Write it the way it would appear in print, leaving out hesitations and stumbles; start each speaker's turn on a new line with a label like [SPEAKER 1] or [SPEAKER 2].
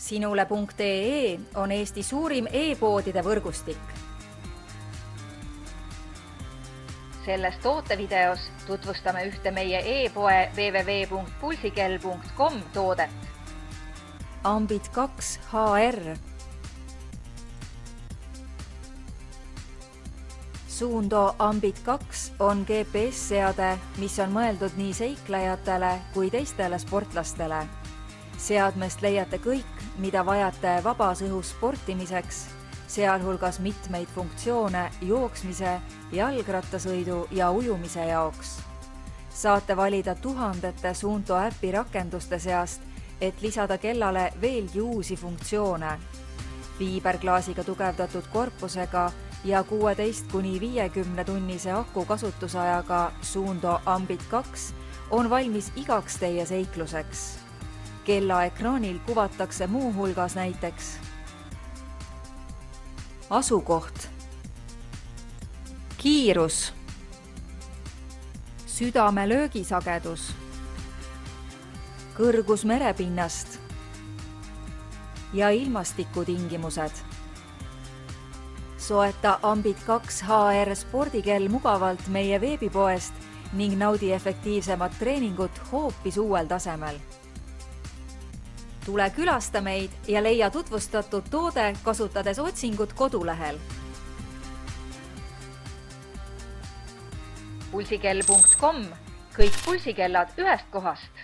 [SPEAKER 1] Sinule.ee on Eesti suurim e-poodide võrgustik. Selles tootevideos tutvustame ühte meie e-poe www.pulsikell.com toodet. Ambit 2 HR. Suunto Ambit 2 on GPS-seade, mis on mõeldud nii seiklejatele kui teistele sportlastele. Seadmest leiate kõik, mida vajate vabas õhus sportimiseks, sealhulgas mitmeid funktsioone jooksmise, jalgrattasõidu ja ujumise jaoks. Saate valida tuhandete Suunto äpi rakenduste seast, et lisada kellale veelgi uusi funktsioone. Fiiberklaasiga tugevdatud korpusega ja 16–50 tunnise aku kasutusajaga Suunto Ambit 2 on valmis igaks teie seikluseks. Kella ekraanil kuvatakse muu hulgas näiteks asukoht, kiirus, südame löögisagedus, kõrgus merepinnast ja ilmastikutingimused. Soeta Ambit 2 HR spordikell mugavalt meie veebipoest ning naudi efektiivsemat treeningut hoopis uuel tasemel. Tule külasta meid ja leia tutvustatud toode kasutades otsingut kodulehel. Pulsikell.com, kõik pulsikellad ühest kohast.